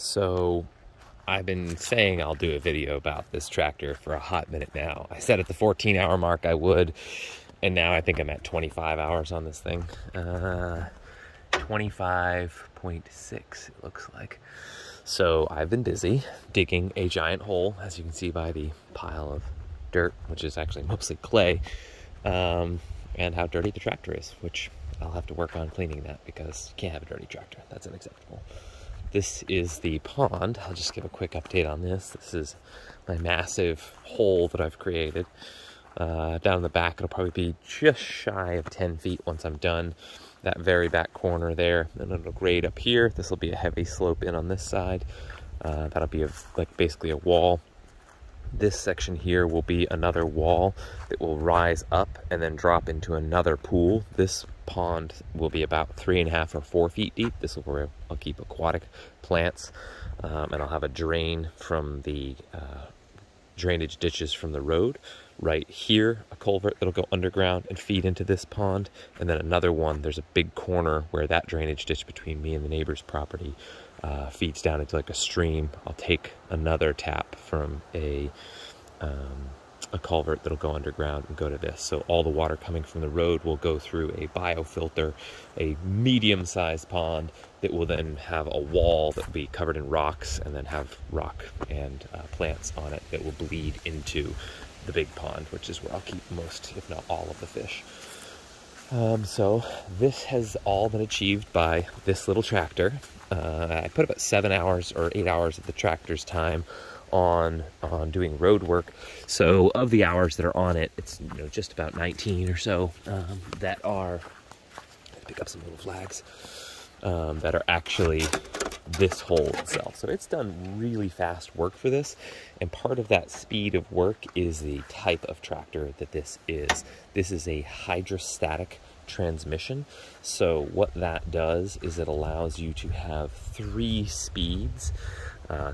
So I've been saying I'll do a video about this tractor for a hot minute now. I said at the 14-hour mark I would, and now I think I'm at 25 hours on this thing. 25.6 it looks like. So I've been busy digging a giant hole, as you can see by the pile of dirt, which is actually mostly clay, and how dirty the tractor is, which I'll have to work on cleaning that because you can't have a dirty tractor. That's unacceptable. This is the pond. I'll just give a quick update on this. This is my massive hole that I've created. Down in the back, it'll probably be just shy of 10 feet once I'm done. That very back corner there, and it'll grade up here. This will be a heavy slope in on this side. That'll be like basically a wall. This section here will be another wall that will rise up and then drop into another pool. This pond will be about 3.5 or 4 feet deep. This is where I'll keep aquatic plants, and I'll have a drain from the drainage ditches from the road. Right here, a culvert that'll go underground and feed into this pond, and then another one, there's a big corner where that drainage ditch between me and the neighbor's property feeds down into like a stream. I'll take another tap from a culvert that'll go underground and go to this. So all the water coming from the road will go through a biofilter, a medium-sized pond that will then have a wall that will be covered in rocks, and then have rock and plants on it that will bleed into the big pond, which is where I'll keep most, if not all, of the fish. So this has all been achieved by this little tractor. I put about 7 hours or 8 hours of the tractor's time on doing road work. So of the hours that are on it, it's just about 19 or so that are, pick up some little flags, that are actually this hole itself. So it's done really fast work for this, and part of that speed of work is the type of tractor that this is. This is a hydrostatic transmission. So what that does is it allows you to have 3 speeds.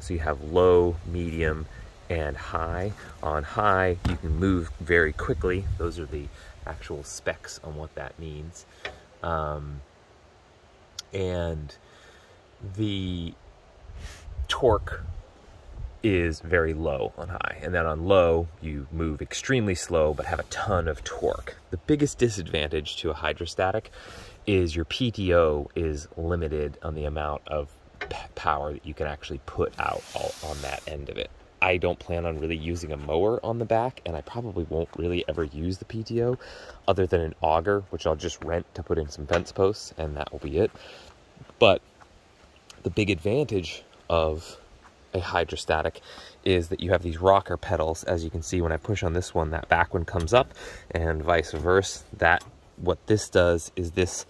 So you have low, medium, and high. On high, you can move very quickly. Those are the actual specs on what that means. And the torque is very low on high, and then on low you move extremely slow but have a ton of torque. The biggest disadvantage to a hydrostatic is your PTO is limited on the amount of power that you can actually put out on that end of it. I don't plan on really using a mower on the back, and I probably won't really ever use the PTO other than an auger, which I'll just rent to put in some fence posts, and that will be it. But the big advantage of a hydrostatic is that you have these rocker pedals. As you can see, when I push on this one, that back one comes up, and vice versa. What this does is this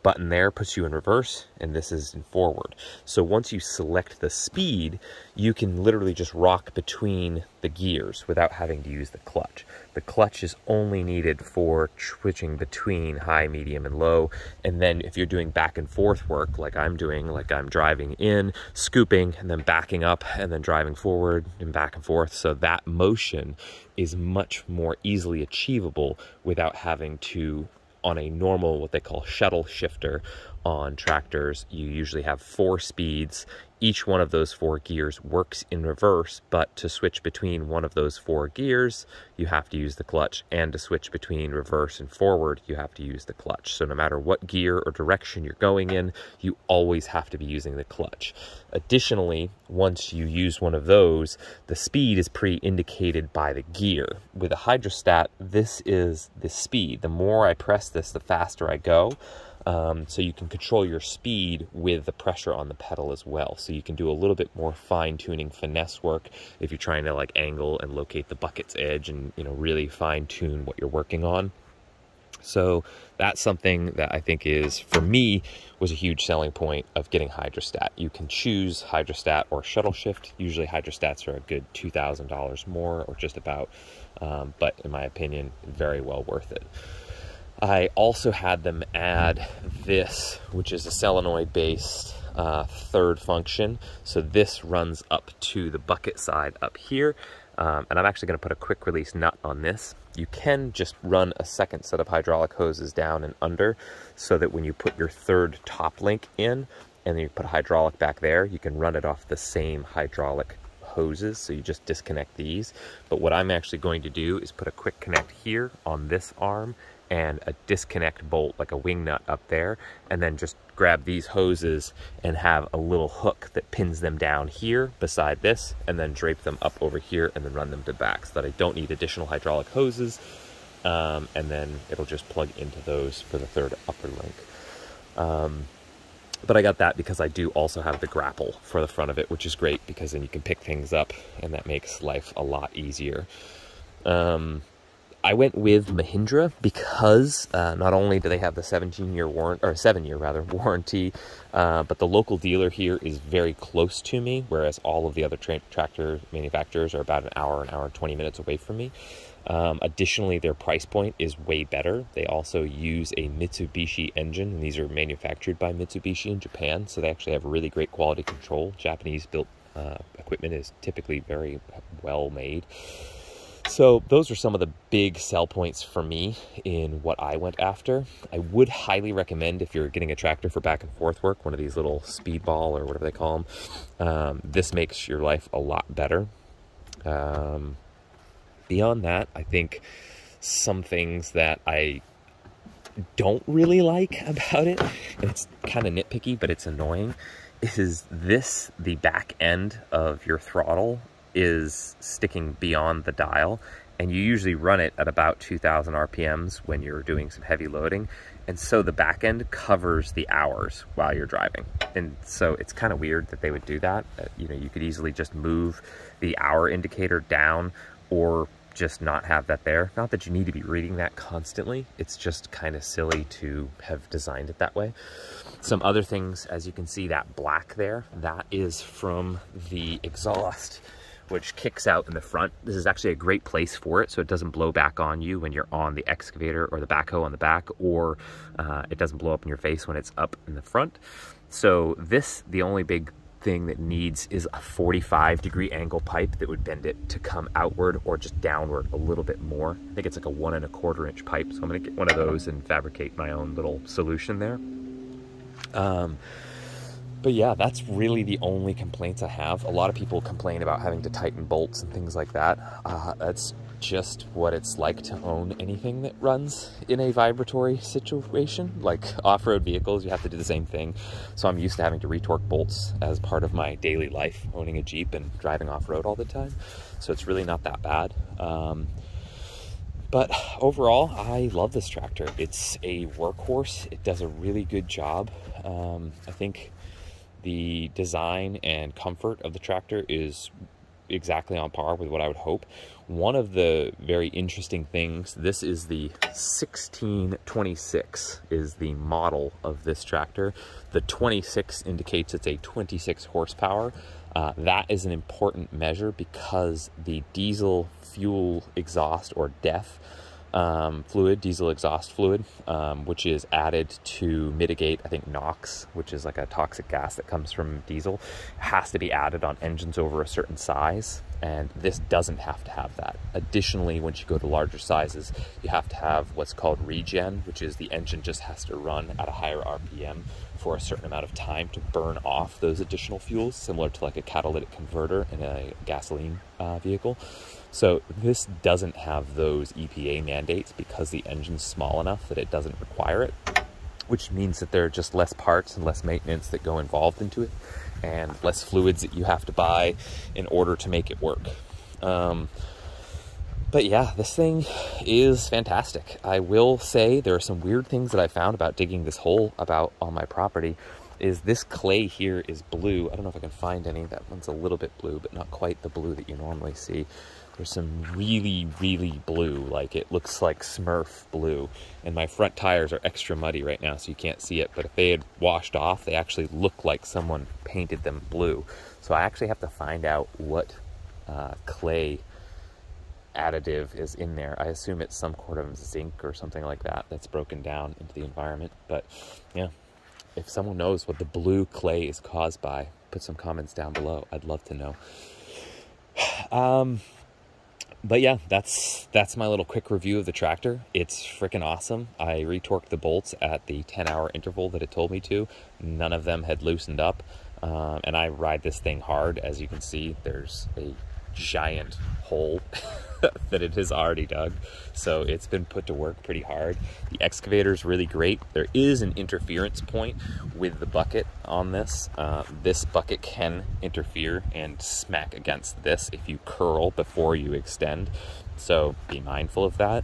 button there puts you in reverse, and this is in forward. So once you select the speed, you can literally just rock between the gears without having to use the clutch. The clutch is only needed for switching between high, medium, and low. And then if you're doing back and forth work like I'm doing, like I'm driving in, scooping, and then backing up, and then driving forward and back and forth, so that motion is much more easily achievable without having to, on a normal, what they call shuttle shifter on tractors, you usually have 4 speeds. Each one of those 4 gears works in reverse, but to switch between one of those 4 gears, you have to use the clutch, and to switch between reverse and forward, you have to use the clutch. So no matter what gear or direction you're going in, you always have to be using the clutch. Additionally, once you use one of those, the speed is pre-indicated by the gear. With a hydrostat, this is the speed. The more I press this, the faster I go. So you can control your speed with the pressure on the pedal as well. So you can do a little bit more fine-tuning finesse work if you're trying to like angle and locate the bucket's edge and really fine-tune what you're working on. So that's something that I think is, for me, was a huge selling point of getting hydrostat. You can choose hydrostat or shuttle shift. Usually hydrostats are a good $2,000 more, or just about, but in my opinion, very well worth it. I also had them add this, which is a solenoid-based third function. So this runs up to the bucket side up here, and I'm actually going to put a quick release nut on this. You can just run a second set of hydraulic hoses down and under, so that when you put your third top link in, and then you put a hydraulic back there, you can run it off the same hydraulic hoses, so you just disconnect these. But what I'm actually going to do is put a quick connect here on this arm and a disconnect bolt, like a wing nut up there, and then just grab these hoses and have a little hook that pins them down here beside this, and then drape them up over here and then run them to back, so that I don't need additional hydraulic hoses. And then it'll just plug into those for the third upper link. But I got that because I do also have the grapple for the front of it, which is great because then you can pick things up and that makes life a lot easier. I went with Mahindra because not only do they have the 17-year warranty, or 7-year rather, warranty, but the local dealer here is very close to me, whereas all of the other tractor manufacturers are about an hour and 20 minutes away from me. Additionally, their price point is way better. They also use a Mitsubishi engine, and these are manufactured by Mitsubishi in Japan, so they actually have really great quality control. Japanese built equipment is typically very well made. So those are some of the big sell points for me in what I went after. I would highly recommend, if you're getting a tractor for back and forth work, one of these little speedball or whatever they call them, this makes your life a lot better. Beyond that, I think some things that I don't really like about it, and it's kind of nitpicky, but it's annoying, is this, the back end of your throttle is sticking beyond the dial, and you usually run it at about 2,000 RPMs when you're doing some heavy loading, and so the back end covers the hours while you're driving. And so it's kind of weird that they would do that. You know, you could easily just move the hour indicator down or just not have that there. Not that you need to be reading that constantly, it's just kind of silly to have designed it that way. Some other things, as you can see, that black there, that is from the exhaust, which kicks out in the front. This is actually a great place for it, so it doesn't blow back on you when you're on the excavator or the backhoe on the back, or it doesn't blow up in your face when it's up in the front. So this, the only big thing that needs is a 45-degree angle pipe that would bend it to come outward or just downward a little bit more. I think it's like a 1 1/4 inch pipe, so I'm gonna get one of those and fabricate my own little solution there. But yeah, that's really the only complaints I have. A lot of people complain about having to tighten bolts and things like that. That's just what it's like to own anything that runs in a vibratory situation. Like off-road vehicles, you have to do the same thing. So I'm used to having to retorque bolts as part of my daily life, owning a Jeep and driving off-road all the time. So it's really not that bad. But overall, I love this tractor. It's a workhorse. It does a really good job. I think the design and comfort of the tractor is exactly on par with what I would hope. One of the very interesting things, this is the 1626 is the model of this tractor. The 26 indicates it's a 26 horsepower. That is an important measure because the diesel fuel exhaust or DEF fluid, diesel exhaust fluid, which is added to mitigate, I think, NOx, which is like a toxic gas that comes from diesel, has to be added on engines over a certain size, and this doesn't have to have that. Additionally, once you go to larger sizes, you have to have what's called Regen, which is the engine just has to run at a higher RPM for a certain amount of time to burn off those additional fuels, similar to like a catalytic converter in a gasoline vehicle. So this doesn't have those EPA mandates because the engine's small enough that it doesn't require it, which means that there are just less parts and less maintenance that go involved into it, and less fluids that you have to buy in order to make it work. But yeah, this thing is fantastic. I will say there are some weird things that I found about digging this hole about on my property. Is this clay here is blue. I don't know if I can find any. That one's a little bit blue, but not quite the blue that you normally see. There's some really, really blue, like it looks like Smurf blue. And my front tires are extra muddy right now, so you can't see it. But if they had washed off, they actually look like someone painted them blue. So I actually have to find out what clay additive is in there. I assume it's some sort of zinc or something like that that's broken down into the environment. But yeah, if someone knows what the blue clay is caused by, put some comments down below. I'd love to know. But yeah, that's my little quick review of the tractor. It's freaking awesome. I retorqued the bolts at the 10-hour interval that it told me to. None of them had loosened up. And I ride this thing hard. As you can see, there's a giant hole that it has already dug. So it's been put to work pretty hard. The excavator is really great. There is an interference point with the bucket on this. This bucket can interfere and smack against this if you curl before you extend. So be mindful of that.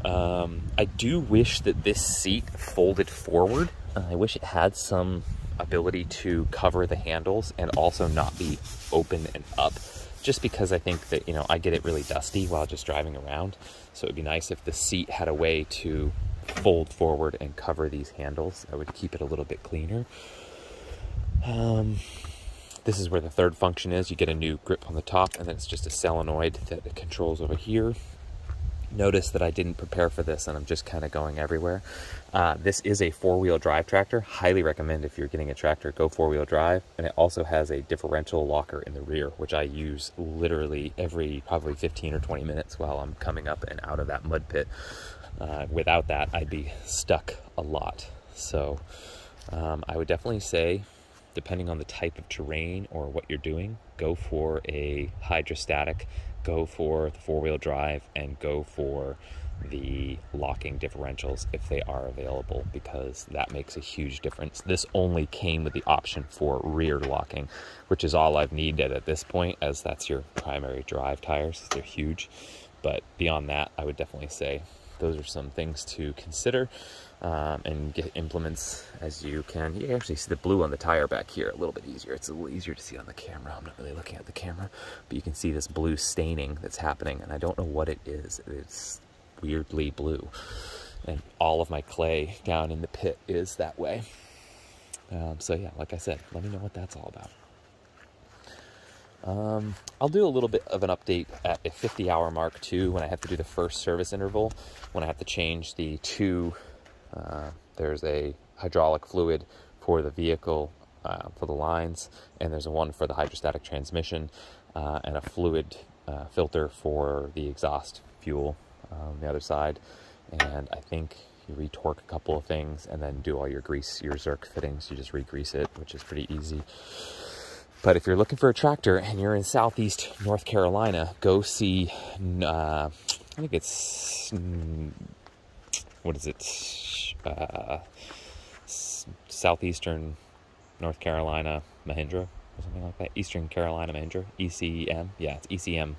I do wish that this seat folded forward. I wish it had some ability to cover the handles and also not be open and up, just because I think that, you know, I get it really dusty while just driving around. So it'd be nice if the seat had a way to fold forward and cover these handles. That would keep it a little bit cleaner. This is where the third function is. You get a new grip on the top, and then it's just a solenoid that it controls over here. Notice that I didn't prepare for this, and I'm just kind of going everywhere. This is a four-wheel drive tractor. Highly recommend, if you're getting a tractor, go four-wheel drive. And it also has a differential locker in the rear, which I use literally every probably 15 or 20 minutes while I'm coming up and out of that mud pit. Without that, I'd be stuck a lot. So I would definitely say, depending on the type of terrain or what you're doing, go for a hydrostatic, go for the four-wheel drive, and go for the locking differentials if they are available, because that makes a huge difference. This only came with the option for rear locking, which is all I've needed at this point, as that's your primary drive tires. They're huge. But beyond that, I would definitely say those are some things to consider, and get implements as you can. You can actually see the blue on the tire back here a little bit easier. It's a little easier to see on the camera. I'm not really looking at the camera, but you can see this blue staining that's happening, and I don't know what it is. It's weirdly blue, and all of my clay down in the pit is that way. So yeah, like I said, let me know what that's all about. I'll do a little bit of an update at a 50-hour mark too, when I have to do the first service interval, when I have to change the two, there's a hydraulic fluid for the vehicle, for the lines, and there's a one for the hydrostatic transmission, and a fluid filter for the exhaust fuel on the other side. And I think you retorque a couple of things and then do all your grease, your Zerk fittings. You just re-grease it, which is pretty easy. But if you're looking for a tractor and you're in Southeast North Carolina, go see, I think it's, what is it? Southeastern North Carolina Mahindra or something like that. Eastern Carolina Mahindra, ECM. Yeah, it's ECM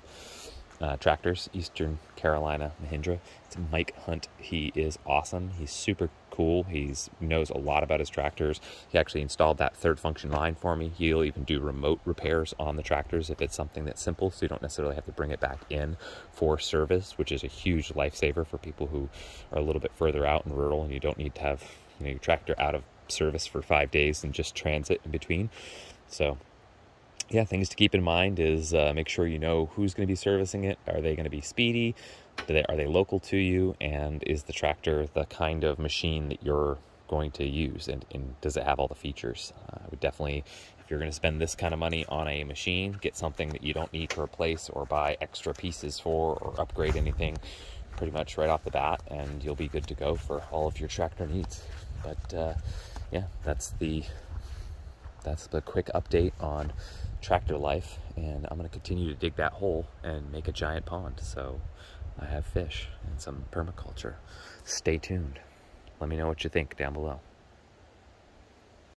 tractors, Eastern Carolina Mahindra. It's Mike Hunt. He is awesome. He's super cool. He knows a lot about his tractors. He actually installed that third function line for me. He'll even do remote repairs on the tractors if it's something that's simple, so you don't necessarily have to bring it back in for service, which is a huge lifesaver for people who are a little bit further out and rural, and you don't need to have, you know, your tractor out of service for 5 days and just transit in between. So yeah, things to keep in mind is make sure you know who's going to be servicing it. Are they going to be speedy? Are they local to you? And is the tractor the kind of machine that you're going to use? And does it have all the features? I would definitely, if you're going to spend this kind of money on a machine, get something that you don't need to replace or buy extra pieces for or upgrade anything pretty much right off the bat, and you'll be good to go for all of your tractor needs. But yeah, that's the quick update on tractor life, and I'm going to continue to dig that hole and make a giant pond so I have fish and some permaculture. Stay tuned. Let me know what you think down below.